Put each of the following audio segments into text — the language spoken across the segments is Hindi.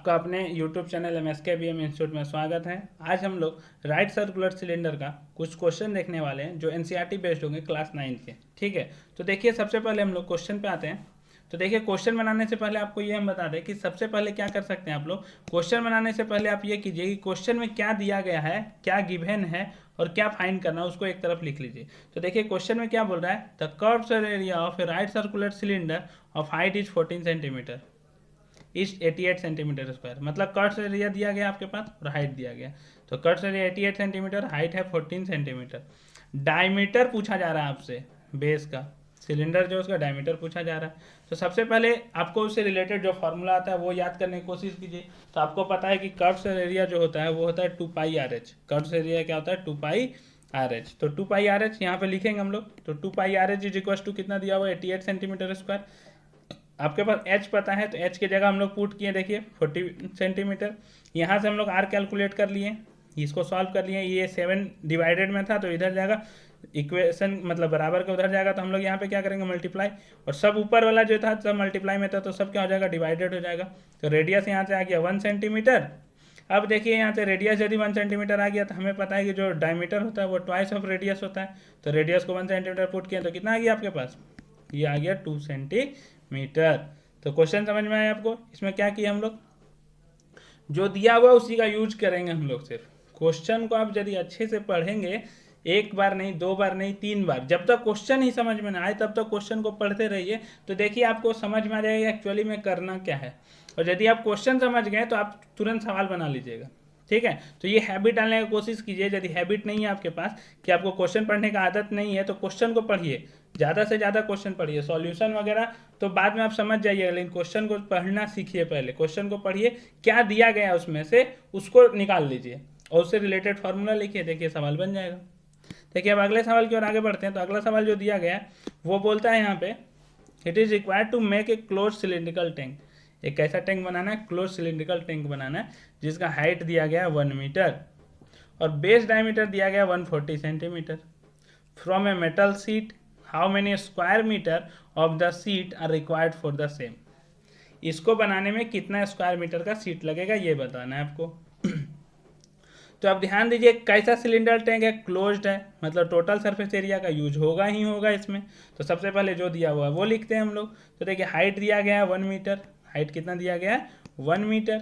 आपका अपने YouTube चैनल MSKBM इंस्टीट्यूट में स्वागत है। आज हम लोग राइट सर्कुलर सिलेंडर का कुछ क्वेश्चन देखने वाले हैं जो NCERT बेस्ड होंगे क्लास 9 के। ठीक है, तो देखिए सबसे पहले हम लोग क्वेश्चन पे आते हैं। तो देखिए क्वेश्चन बनाने से पहले आपको ये हम बता दें कि सबसे पहले क्या कर सकते हैं आप लोग। क्वेश्चन बनाने से पहले आप ये कीजिए कि क्वेश्चन में क्या दिया गया है, क्या गिवन है और क्या फाइंड करना है उसको एक तरफ लिख लीजिए। तो देखिए क्वेश्चन में क्या बोल रहा है, the curved area of A right circular cylinder of height is 14 centimetre is 88 centimetre square. मतलब कर्व्स एरिया दिया गया आपके पास और हाइट दिया गया। तो कर्व्स एरिया 88 सेंटीमीटर, हाइट है 14 सेंटीमीटर। डायमीटर पूछा जा रहा है आपसे, बेस का सिलेंडर जो उसका डायमीटर पूछा जा रहा है। तो सबसे पहले आपको उससे रिलेटेड जो फॉर्मूला आता है वो याद करने की कोशिश कीजिए। तो आपको पता है कि कर्व्स एरिया जो होता है वो होता है 2πRh। कर्व्स एरिया क्या होता है 2πRh। तो 2πRh यहाँ पे लिखेंगे हम लोग। तो 2πRh इज इक्वल टू कितना दिया हुआ है 88 सेंटीमीटर स्क्वायर। आपके पास h पता है तो h की जगह हम लोग पुट किए, देखिए 40 सेंटीमीटर। यहाँ से हम लोग r कैलकुलेट कर लिए, इसको सॉल्व कर लिए। ये 7 डिवाइडेड में था तो इधर जाएगा, इक्वेशन मतलब बराबर का उधर जाएगा। तो हम लोग यहाँ पे क्या करेंगे मल्टीप्लाई, और सब ऊपर वाला जो था सब मल्टीप्लाई में था तो सब क्या हो जाएगा डिवाइडेड हो जाएगा। तो रेडियस यहाँ से आ गया 1 सेंटीमीटर। अब देखिए यहाँ से रेडियस यदि 1 सेंटीमीटर आ गया तो हमें पता है कि जो डायमीटर होता है वो ट्वाइस ऑफ रेडियस होता है। तो रेडियस को 1 सेंटीमीटर पुट किया तो कितना आ गया आपके पास, ये आ गया 2 सेंटीमीटर। तो क्वेश्चन समझ में आया आपको। इसमें क्या किया हम लोग, जो दिया हुआ उसी का यूज करेंगे हम लोग। सिर्फ क्वेश्चन को आप यदि अच्छे से पढ़ेंगे, एक बार नहीं, दो बार नहीं, 3 बार, जब तक क्वेश्चन ही समझ में ना आए तब तक क्वेश्चन को पढ़ते रहिए। तो देखिए आपको समझ में आ जाएगा एक्चुअली में करना क्या है। और यदि आप क्वेश्चन समझ गए तो आप तुरंत सवाल बना लीजिएगा। ठीक है, तो ये हैबिट डालने की कोशिश कीजिए। यदि हैबिट नहीं है आपके पास कि आपको क्वेश्चन पढ़ने का आदत नहीं है तो क्वेश्चन को पढ़िए, ज़्यादा से ज़्यादा क्वेश्चन पढ़िए। सॉल्यूशन वगैरह तो बाद में आप समझ जाइएगा, लेकिन क्वेश्चन को पढ़ना सीखिए। पहले क्वेश्चन को पढ़िए, क्या दिया गया उसमें से उसको निकाल लीजिए और उससे रिलेटेड फार्मूला लिखिए, देखिए सवाल बन जाएगा। देखिए अब अगले सवाल की ओर आगे बढ़ते हैं। तो अगला सवाल जो दिया गया है वो बोलता है यहाँ पे, it is required to make a close cylindrical tank. एक कैसा टैंक बनाना है, क्लोज सिलिंड्रिकल टैंक बनाना है, जिसका हाइट दिया गया है 1 मीटर और बेस डायमीटर दिया गया 140 centimetre. From a metal sheet, how many square metre of the sheet are required for the same. इसको बनाने में कितना स्क्वायर मीटर का सीट लगेगा ये बताना है आपको। तो आप ध्यान दीजिए, कैसा सिलेंडर टैंक है, क्लोज्ड है, मतलब टोटल सरफेस एरिया का यूज होगा ही होगा इसमें। तो सबसे पहले जो दिया हुआ है वो लिखते हैं हम लोग। तो देखिए हाइट दिया गया है 1 मीटर, हाइट कितना दिया गया है 1 मीटर।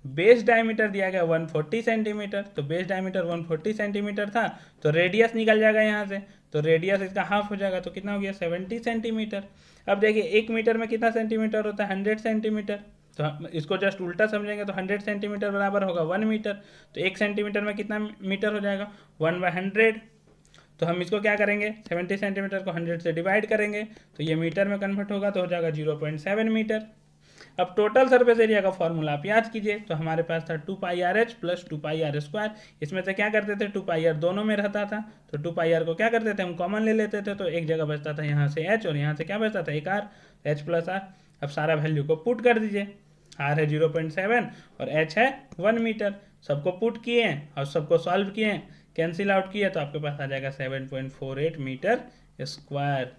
बेस डायमीटर दिया गया 140 सेंटीमीटर। तो बेस डायमीटर 140 सेंटीमीटर था तो रेडियस निकल जाएगा यहाँ से, तो रेडियस इसका हाफ हो जाएगा तो कितना हो गया 70 सेंटीमीटर। अब देखिए 1 मीटर में कितना सेंटीमीटर होता है 100 सेंटीमीटर। तो इसको जस्ट उल्टा समझेंगे तो 100 सेंटीमीटर बराबर होगा 1 मीटर। तो 1 सेंटीमीटर में कितना मीटर हो जाएगा 1/100। तो हम इसको क्या करेंगे 70 सेंटीमीटर को 100 से डिवाइड करेंगे तो ये मीटर में कन्वर्ट होगा तो हो जाएगा 0.7 मीटर। अब टोटल सरफेस एरिया का फॉर्मूला आप याद कीजिए। तो हमारे पास था 2πRh प्लस 2πr²। इसमें से क्या करते थे 2πr दोनों में रहता था तो 2πr को क्या करते थे हम कॉमन ले लेते थे। तो एक जगह बचता था यहाँ से h और यहाँ से क्या बचता था एक r, h प्लस r। अब सारा वैल्यू को पुट कर दीजिए, r है 0.7 और h है 1 मीटर। सबको पुट किए और सबको सॉल्व किए, कैंसिल आउट किए तो आपके पास आ जाएगा 7.48 मीटर स्क्वायर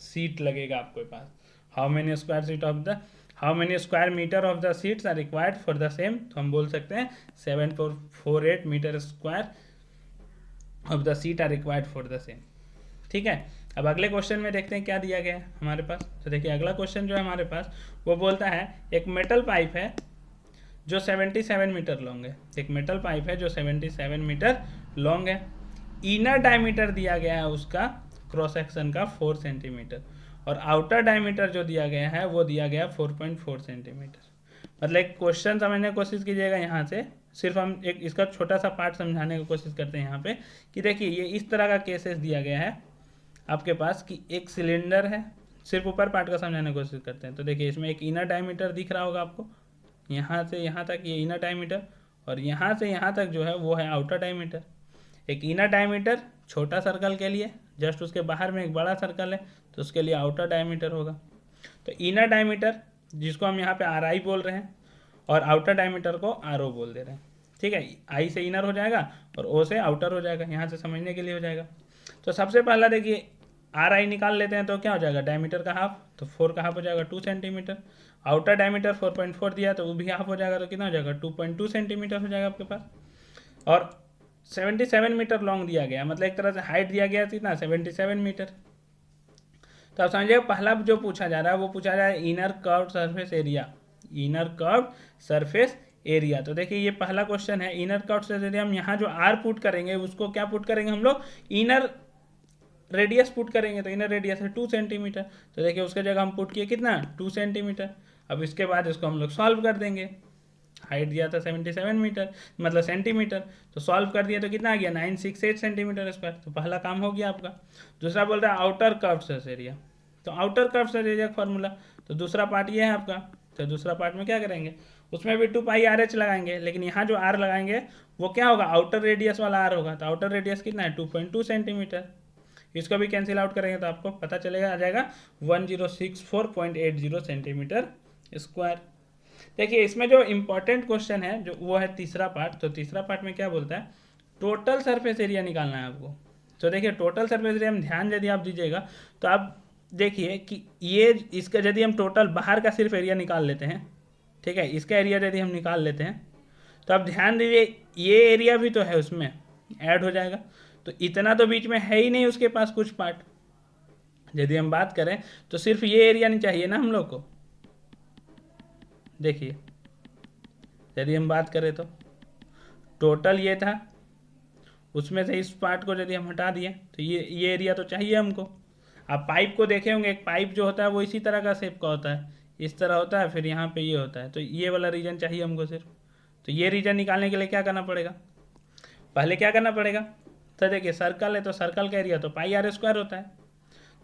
सीट लगेगा आपके पास। How many square sheet of the how many square metre of the sheets are required for the same. तो हम बोल सकते हैं 7.48 metre square of the sheet are required for the same. ठीक है, अब अगले क्वेश्चन में देखते हैं क्या दिया गया है हमारे पास। तो देखिए अगला क्वेश्चन जो है हमारे पास वो बोलता है, एक मेटल पाइप है जो 77 मीटर लॉन्ग है। एक मेटल पाइप है जो 77 मीटर लॉन्ग है। इनर डायमीटर दिया गया है उसका क्रॉस सेक्शन का 4 सेंटीमीटर और आउटर डायमीटर जो दिया गया है वो दिया गया 4.4 सेंटीमीटर। मतलब एक क्वेश्चन समझने की कोशिश कीजिएगा। यहाँ से सिर्फ हम एक इसका छोटा सा पार्ट समझाने की कोशिश करते हैं यहाँ पे कि देखिए ये इस तरह का केसेस दिया गया है आपके पास कि एक सिलेंडर है। सिर्फ ऊपर पार्ट का समझाने की कोशिश करते हैं। तो देखिए इसमें एक इनर डायमीटर दिख रहा होगा आपको, यहाँ से यहाँ तक ये इनर डायमीटर और यहाँ से यहाँ तक जो है वो है आउटर डायमीटर। एक इनर डायमीटर छोटा सर्कल के लिए, जस्ट उसके बाहर में एक बड़ा सर्कल है तो उसके लिए आउटर डायमीटर होगा। तो इनर डायमीटर जिसको हम यहाँ पे RI बोल रहे हैं और आउटर डायमीटर को RO बोल दे रहे हैं। ठीक है, I से इनर हो जाएगा और O से आउटर हो जाएगा, यहाँ से समझने के लिए हो जाएगा। तो सबसे पहला देखिए आर आई निकाल लेते हैं तो क्या हो जाएगा, डायमीटर का हाफ, तो 4 का हाफ हो जाएगा 2 सेंटीमीटर। आउटर डायमीटर 4.4 दिया तो वो भी हाफ हो जाएगा, तो कितना हो जाएगा 2.2 सेंटीमीटर हो जाएगा आपके पास। और 77 मीटर लॉन्ग दिया गया, मतलब एक तरह से हाइट दिया गया कितना 77 मीटर। तो आप समझिए पहला जो पूछा जा रहा है वो पूछा जा रहा है inner curve surface area, inner curve surface area. तो देखिए ये पहला क्वेश्चन है, इनर कर्व सरफेस एरिया। हम यहाँ जो आर पुट करेंगे उसको क्या पुट करेंगे हम लोग, इनर रेडियस पुट करेंगे, तो इनर रेडियस है 2 सेंटीमीटर। तो देखिए उसके जगह हम पुट किए कितना 2 सेंटीमीटर। अब इसके बाद इसको हम लोग सॉल्व कर देंगे, हाइट दिया था 77 मीटर मतलब सेंटीमीटर, तो सॉल्व कर दिया तो कितना आ गया 968 सेंटीमीटर स्क्वायर। तो पहला काम हो गया आपका। दूसरा बोल रहा है आउटर कर्व सरफेस एरिया, तो आउटर कर्व सरफेस एरिया का फॉर्मूला, तो दूसरा पार्ट ये है आपका। तो दूसरा पार्ट में क्या करेंगे, उसमें भी 2 पाई आर एच लगाएंगे, लेकिन यहाँ जो आर लगाएंगे वो क्या होगा, आउटर रेडियस वाला आर होगा। तो आउटर रेडियस कितना है 2.2 सेंटीमीटर। इसको भी कैंसिल आउट करेंगे तो आपको पता चलेगा, आ जाएगा 1064.80 सेंटीमीटर स्क्वायर। देखिए इसमें जो इम्पोर्टेंट क्वेश्चन है जो वो है तीसरा पार्ट। तो तीसरा पार्ट में क्या बोलता है, टोटल सरफेस एरिया निकालना है आपको। तो देखिए टोटल सरफेस एरिया में ध्यान यदि आप दीजिएगा तो आप देखिए कि ये इसका यदि हम टोटल बाहर का सिर्फ एरिया निकाल लेते हैं, ठीक है, इसका एरिया यदि हम निकाल लेते हैं तो आप ध्यान दीजिए ये एरिया भी तो है उसमें ऐड हो जाएगा। तो इतना तो बीच में है ही नहीं उसके पास कुछ पार्ट। यदि हम बात करें तो सिर्फ ये एरिया नहीं चाहिए ना हम लोग को। देखिए यदि हम बात करें तो टोटल ये था, उसमें से इस पार्ट को यदि हम हटा दिए तो ये एरिया तो चाहिए हमको। आप पाइप को देखे होंगे, एक पाइप जो होता है वो इसी तरह का शेप का होता है, इस तरह होता है, फिर यहाँ पे ये होता है, तो ये वाला रीजन चाहिए हमको सिर्फ। तो ये रीजन निकालने के लिए क्या करना पड़ेगा, पहले क्या करना पड़ेगा, तो देखिए सर्कल है तो सर्कल का एरिया तो पाई आर स्क्वायर होता है।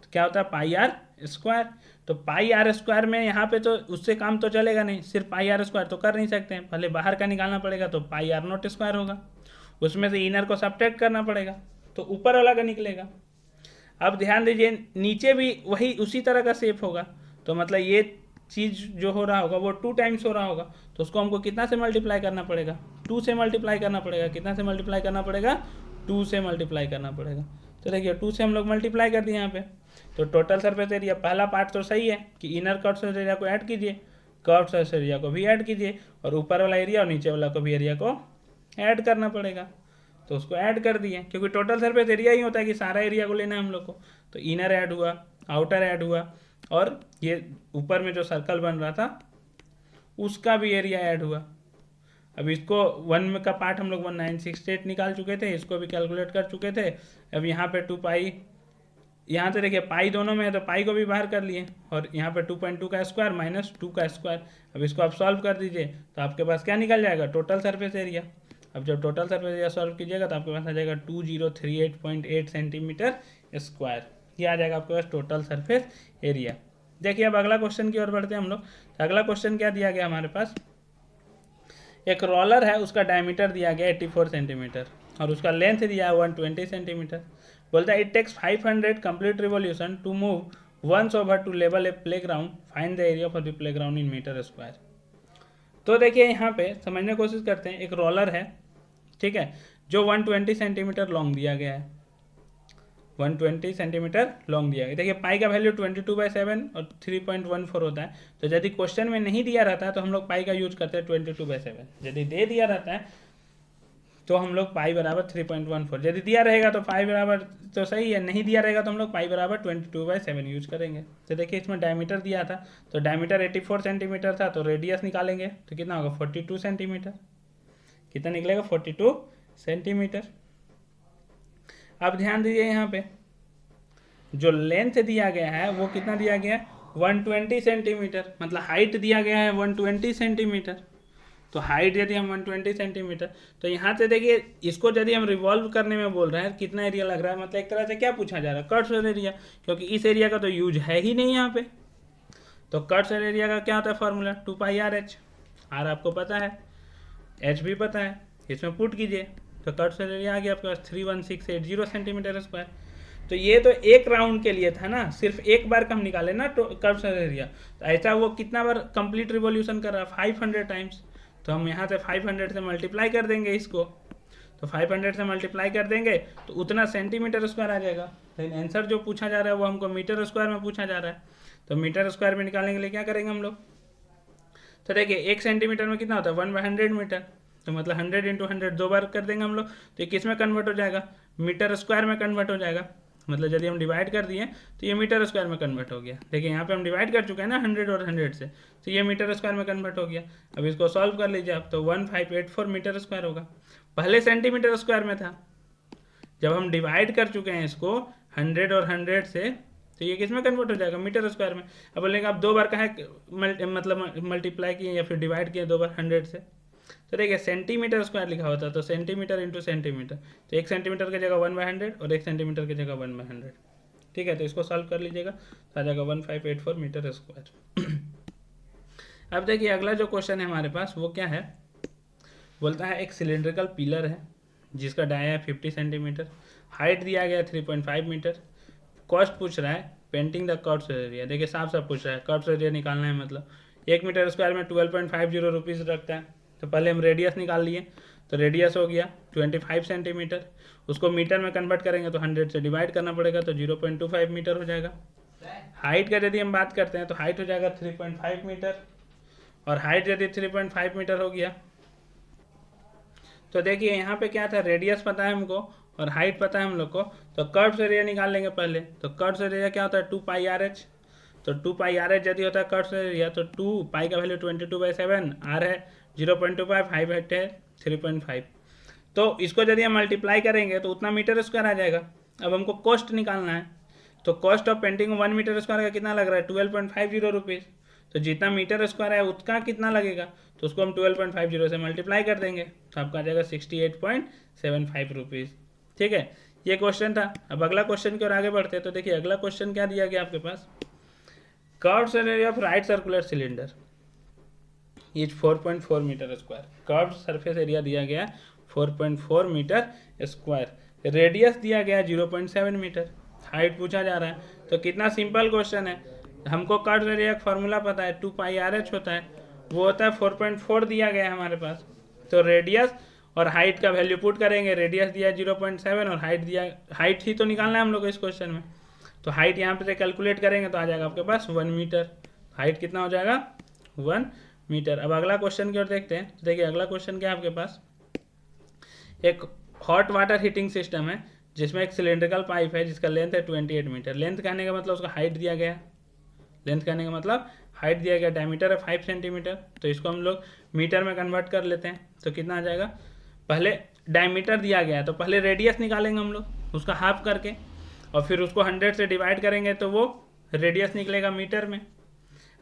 तो क्या होता है पाई आर स्क्वायर। तो पाई आर स्क्वायर में यहाँ पे तो उससे काम तो चलेगा नहीं, सिर्फ पाई आर स्क्वायर तो कर नहीं सकते हैं, पहले बाहर का निकालना पड़ेगा, तो पाई आर नॉट स्क्वायर होगा, उसमें से इनर को सब्ट्रैक्ट करना पड़ेगा, तो ऊपर वाला का निकलेगा। अब ध्यान दीजिए नीचे भी वही उसी तरह का शेप होगा, तो मतलब ये चीज़ जो हो रहा होगा वो 2 टाइम्स हो रहा होगा, तो उसको हमको कितना से मल्टीप्लाई करना पड़ेगा, 2 से मल्टीप्लाई करना पड़ेगा। कितना से मल्टीप्लाई करना पड़ेगा, 2 से मल्टीप्लाई करना पड़ेगा। तो देखिए 2 से हम लोग मल्टीप्लाई कर दिए यहाँ पे। तो टोटल सरफेस एरिया पहला पार्ट तो सही है कि इनर कर्व सरफेस एरिया को ऐड कीजिए, कर्व सरफेस एरिया को भी ऐड कीजिए, और ऊपर वाला एरिया और नीचे वाला को भी एरिया को ऐड करना पड़ेगा। तो उसको ऐड कर दिए, क्योंकि टोटल सरफेस एरिया ही होता है कि सारा एरिया को लेना है हम लोग को। तो इनर ऐड हुआ, आउटर ऐड हुआ, और ये ऊपर में जो सर्कल बन रहा था उसका भी एरिया ऐड हुआ। अब इसको 1 में का पार्ट हम लोग 1968 निकाल चुके थे, इसको भी कैलकुलेट कर चुके थे। अब यहाँ पे 2 पाई, यहाँ से देखिए पाई दोनों में है तो पाई को भी बाहर कर लिए, और यहाँ पे 2.2 का स्क्वायर माइनस 2 का स्क्वायर। अब इसको आप सॉल्व कर दीजिए तो आपके पास क्या निकल जाएगा, टोटल सरफेस एरिया। अब जब टोटल सरफेस एरिया सॉल्व कीजिएगा तो आपके पास आ जाएगा 2038.8 सेंटीमीटर स्क्वायर। ये आ जाएगा आपके पास टोटल सरफेस एरिया। देखिए अब अगला क्वेश्चन की ओर बढ़ते हैं हम लोग। तो अगला क्वेश्चन क्या दिया गया हमारे पास, एक रोलर है, उसका डायमीटर दिया गया 84 सेंटीमीटर और उसका लेंथ दिया है 120 सेंटीमीटर। बोलता है it takes 500 complete revolution to move once over to level a playground, find the area for the playground in metre square. तो देखिए यहाँ पे समझने की कोशिश करते हैं, एक रोलर है, ठीक है, जो 120 सेंटीमीटर लॉन्ग दिया गया है, 120 सेंटीमीटर लॉन्ग दिया गया। देखिए पाई का वैल्यू 22/7 और 3.14 होता है। तो यदि क्वेश्चन में नहीं दिया रहता है तो हम लोग पाई का यूज करते हैं 22/7। यदि दे दिया रहता है तो हम लोग पाई बराबर 3.14, यदि दिया रहेगा तो पाई बराबर तो सही है, नहीं दिया रहेगा तो हम लोग पाई बराबर 22/7 यूज करेंगे। तो देखिए इसमें डायमीटर दिया था, तो डायमीटर 84 सेंटीमीटर था, तो रेडियस निकालेंगे तो कितना होगा 42 सेंटीमीटर। कितना निकलेगा 42 सेंटीमीटर। अब ध्यान दीजिए यहाँ पे जो लेंथ दिया गया है वो कितना दिया गया है 120 सेंटीमीटर, मतलब हाइट दिया गया है 120 सेंटीमीटर। तो हाइट यदि हम 120 सेंटीमीटर, तो यहाँ से देखिए इसको यदि हम रिवॉल्व करने में बोल रहे हैं कितना एरिया लग रहा है, मतलब एक तरह से क्या पूछा जा रहा है कर्व एरिया, क्योंकि इस एरिया का तो यूज है ही नहीं यहाँ पे। तो कर्व एरिया का क्या होता है formula 2 pi R H. R आपको पता है, एच भी पता है, इसमें पुट कीजिए तो कर्व एरिया आ गया आपके पास 31680 सेंटीमीटर स्क्वायर। तो ये तो एक राउंड के लिए था ना, सिर्फ एक बार का हम निकाले ना कर्व एरिया, तो ऐसा वो कितना बार कंप्लीट रिवॉल्यूशन कर रहा है 500 टाइम्स। तो हम यहाँ से 500 से मल्टीप्लाई कर देंगे इसको, तो 500 से मल्टीप्लाई कर देंगे तो उतना सेंटीमीटर स्क्वायर आ जाएगा। लेकिन आंसर जो पूछा जा रहा है वो हमको मीटर स्क्वायर में पूछा जा रहा है, तो मीटर स्क्वायर में निकालने के लिए क्या करेंगे हम लोग, तो देखिए 1 सेंटीमीटर में कितना होता है 1/100 मीटर, तो मतलब 100 × 100 2 बार कर देंगे हम लोग, तो ये किस में कन्वर्ट हो जाएगा, मीटर स्क्वायर में कन्वर्ट हो जाएगा। मतलब यदि हम डिवाइड कर दिए तो ये मीटर स्क्वायर में कन्वर्ट हो गया। देखिए यहाँ पे हम डिवाइड कर चुके हैं ना 100 और 100 से, तो ये मीटर स्क्वायर में कन्वर्ट हो गया। अब इसको सॉल्व कर लीजिए आप, तो 1584 मीटर स्क्वायर होगा। पहले सेंटीमीटर स्क्वायर में था, जब हम डिवाइड कर चुके हैं इसको 100 और 100 से, तो ये किस में कन्वर्ट हो जाएगा, मीटर स्क्वायर में। अब बोलेंगे आप 2 बार कहाँ मतलब मल्टीप्लाई किए या फिर डिवाइड किए 2 बार 100 से, तो देखिए सेंटीमीटर स्क्वायर लिखा होता है, तो सेंटीमीटर इंटू सेंटीमीटर, तो 1 सेंटीमीटर की जगह 1/100 और 1 सेंटीमीटर की जगह 1/100। ठीक है, तो इसको सॉल्व कर लीजिएगा, तो आ जाएगा 1584 मीटर स्क्वायर। अब देखिए अगला जो क्वेश्चन है हमारे पास वो क्या है, बोलता है एक सिलेंड्रिकल पिलर है जिसका डाया है 50 सेंटीमीटर, हाइट दिया गया 3.5 मीटर, कॉस्ट पूछ रहा है पेंटिंग द कर्व्स एरिया। देखिए साफ साफ पूछ रहा है कर्व्स एरिया निकालना है, मतलब 1 मीटर स्क्वायर में 12.50 रुपीज़ रखता है। तो पहले हम रेडियस निकाल लिए, तो रेडियस हो गया 25 सेंटीमीटर, उसको मीटर में कन्वर्ट करेंगे तो 100 से डिवाइड करना पड़ेगा, तो 0.25 मीटर हो जाएगा। हाइट का यदि हम बात करते हैं तो हाइट हो जाएगा 3.5 मीटर, और हाइट यदि 3.5 मीटर हो गया, तो देखिए यहाँ पे क्या था, रेडियस पता है हमको और हाइट पता है हम लोग को, तो कर्व्स एरिया निकाल लेंगे पहले। तो कर्व्स एरिया क्या होता है 2πRh, तो 2πRh यदि होता है कर्व्स एरिया, तो 2 पाई का वैल्यू 22/7, आर है 0.25, हाइट है 3.5, तो इसको यदि हम मल्टीप्लाई करेंगे तो उतना मीटर स्क्वायर आ जाएगा। अब हमको कॉस्ट निकालना है, तो cost of painting 1 metre square का कितना लग रहा है 12.50 रुपीज़, तो जितना मीटर स्क्वायर है उसका कितना लगेगा, तो उसको हम 12.50 से मल्टीप्लाई कर देंगे, तो आपका आ जाएगा 68.75 रुपीज़। ठीक है, ये क्वेश्चन था। अब अगला क्वेश्चन की ओर आगे बढ़ते हैं, तो देखिए अगला क्वेश्चन क्या दिया गया आपके पास, curved area of right circular cylinder is 4.4 metre square. Curved surface area दिया गया 4.4 मीटर स्क्वायर, रेडियस दिया गया 0.7 मीटर, हाइट पूछा जा रहा है। तो कितना सिंपल क्वेश्चन है, हमको कर्व्ड एरिया का फार्मूला पता है 2πRh होता है, वो होता है 4.4 दिया गया है हमारे पास, तो रेडियस और हाइट का वैल्यू पुट करेंगे, रेडियस दिया 0.7 और हाइट दिया, हाइट ही तो निकालना है हम लोग को इस क्वेश्चन में, तो हाइट यहाँ पे से कैलकुलेट करेंगे तो आ जाएगा आपके पास 1 मीटर, हाइट कितना हो जाएगा 1 मीटर। अब अगला क्वेश्चन की ओर देखते हैं, तो देखिए अगला क्वेश्चन क्या है आपके पास, एक हॉट वाटर हीटिंग सिस्टम है जिसमें एक सिलेंड्रिकल पाइप है जिसका लेंथ है 28 मीटर, लेंथ कहने का मतलब उसका हाइट दिया गया, लेंथ कहने का मतलब हाइट दिया गया, डायमीटर है 5 सेंटीमीटर, तो इसको हम लोग मीटर में कन्वर्ट कर लेते हैं, तो कितना आ जाएगा, पहले डायमीटर दिया गया है तो पहले रेडियस निकालेंगे हम लोग उसका हाफ करके, और फिर उसको 100 से डिवाइड करेंगे तो वो रेडियस निकलेगा मीटर में।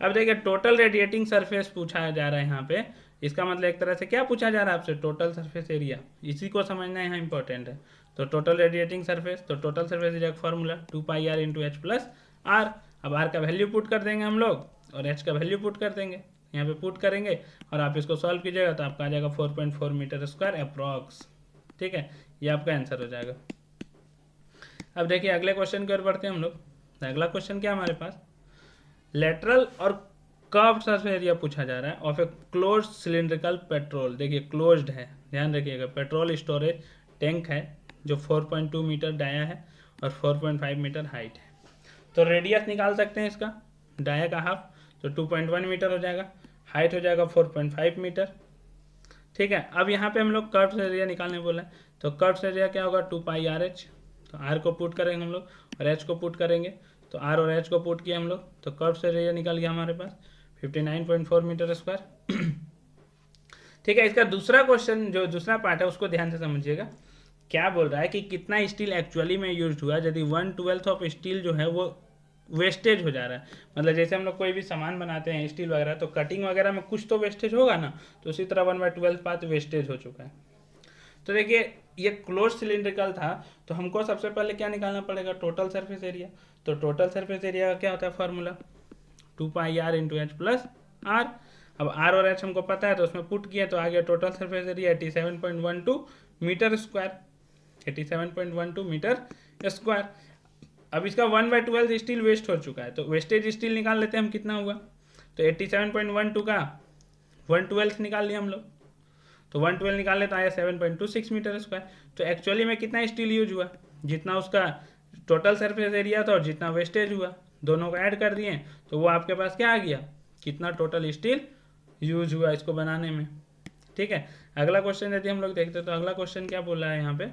अब देखिए टोटल रेडिएटिंग सरफेस पूछा जा रहा है यहाँ पे, इसका मतलब एक तरह से क्या पूछा जा रहा है आपसे, टोटल सरफेस एरिया, इसी को समझना यहाँ इंपॉर्टेंट है। तो टोटल रेडिएटिंग सरफेस, तो टोटल सरफेस एरिया का फॉर्मूला 2πr × h+r। अब r का वैल्यू पुट कर देंगे हम लोग और h का वैल्यू पुट कर देंगे, यहाँ पे पुट करेंगे और आप इसको सॉल्व कीजिएगा तो आपका आ जाएगा 4.4 मीटर स्क्वायर अप्रॉक्स। ठीक है, ये आपका आंसर हो जाएगा। अब देखिए अगले क्वेश्चन की ओर बढ़ते हैं हम लोग। अगला क्वेश्चन क्या हमारे पास, लेटरल और कर्व्ड सरफेस एरिया पूछा जा रहा है of a closed cylindrical petrol. देखिए क्लोज्ड है, ध्यान रखिएगा, पेट्रोल स्टोरेज टैंक है जो 4.2 मीटर डाया है और 4.5 मीटर हाइट है। तो रेडियस निकाल सकते हैं इसका, डाया का हाफ, तो 2.1 मीटर हो जाएगा, हाइट हो जाएगा 4.5 मीटर। ठीक है, अब यहाँ पे हम लोग कर्व्ड एरिया निकालने बोला है, तो कर्व्ड एरिया क्या होगा 2πRh, तो r को पुट करेंगे हम लोग और h को पुट करेंगे, तो r और h को पुट किया हम लोग, तो कर्व्ड एरिया निकल गया हमारे पास 59.4 मीटर स्क्वायर। ठीक है, इसका दूसरा क्वेश्चन जो दूसरा पार्ट है उसको ध्यान से समझिएगा, क्या बोल रहा है कि कितना स्टील एक्चुअली में यूज हुआ, यदि 1/12 ऑफ स्टील जो है वो वेस्टेज हो जा रहा है। मतलब जैसे हम लोग कोई भी सामान बनाते हैं स्टील वगैरह, तो कटिंग वगैरह में कुछ तो वेस्टेज होगा ना, तो उसी तरह 1/12 पार्ट वेस्टेज हो चुका है। तो देखिए ये क्लोज सिलिंड्रिकल था, तो हमको सबसे पहले क्या निकालना पड़ेगा, टोटल सरफेस एरिया। तो टोटल सरफेस एरिया का क्या होता है फार्मूला 2πr × h+r। अब r और h हमको पता है तो उसमें पुट किया तो आ गया total surface area 87.12 metre square, 87.12 metre square. अब इसका 1/12 स्टील वेस्ट हो चुका है, तो वेस्टेज स्टील निकाल लेते हैं हम कितना हुआ, तो 87.12 का 1/12 निकाल लिया हम लोग, तो 112 निकालने तो आया 7.26 मीटर स्क्वायर। तो एक्चुअली में कितना स्टील यूज हुआ, जितना उसका टोटल सरफेस एरिया था और जितना वेस्टेज हुआ, दोनों को ऐड कर दिए तो वो आपके पास क्या आ गया, कितना टोटल स्टील यूज हुआ इसको बनाने में। ठीक है, अगला क्वेश्चन यदि हम लोग देखते तो अगला क्वेश्चन क्या बोल रहा है यहाँ पे,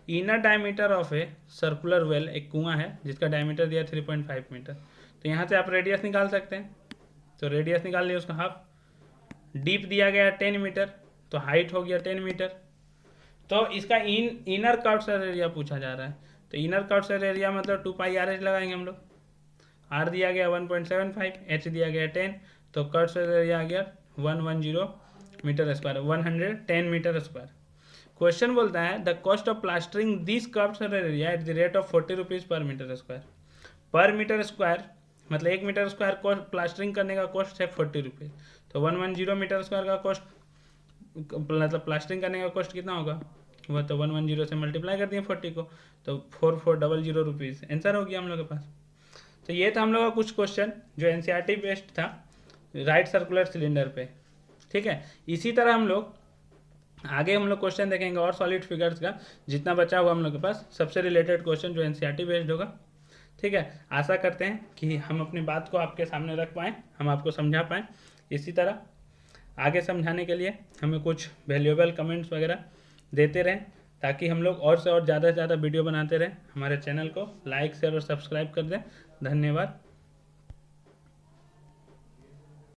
inner diameter of a circular well, एक कुआं है जिसका डायमीटर दिया 3.5 मीटर। तो यहाँ से आप रेडियस निकाल सकते हैं, तो रेडियस निकाल लिया उसका हाफ, डीप दिया गया 10 मीटर, तो हाइट हो गया 10 मीटर। तो इसका इनर कर्व्ड एरिया पूछा जा रहा है, तो इनर कर्व्ड एरिया मतलब 2 पाई RH लगाएंगे हम लोग, R दिया गया 1.75, H दिया गया 10, तो कर्व्ड एरिया आ गया 110 metre square, 110 metre square. Question बोलता है the cost of plastering this curved area at the rate of 40 rupees per metre square. Per metre square मतलब 1 मीटर स्क्वायर को प्लास्टरिंग करने का कॉस्ट है 40 रुपीज़, तो 110 मीटर स्क्वायर का कॉस्ट मतलब प्लास्टरिंग करने का कॉस्ट कितना होगा, वह तो 110 से मल्टीप्लाई कर दिए 40 को, तो 4400 रुपीज़ आंसर हो गया हम लोग के पास। तो ये था हम लोग का कुछ क्वेश्चन जो NCERT बेस्ड था राइट सर्कुलर सिलेंडर पे। ठीक है, इसी तरह हम लोग आगे हम लोग क्वेश्चन देखेंगे और सॉलिड फिगर्स का जितना बचा हुआ हम लोग के पास, सबसे रिलेटेड क्वेश्चन जो NCERT बेस्ड होगा। ठीक है, आशा करते हैं कि हम अपनी बात को आपके सामने रख पाएँ, हम आपको समझा पाएँ। इसी तरह आगे समझाने के लिए हमें कुछ वैल्यूएबल कमेंट्स वगैरह देते रहें, ताकि हम लोग और से और ज़्यादा से ज़्यादा वीडियो बनाते रहें। हमारे चैनल को लाइक शेयर और सब्सक्राइब कर दें। धन्यवाद।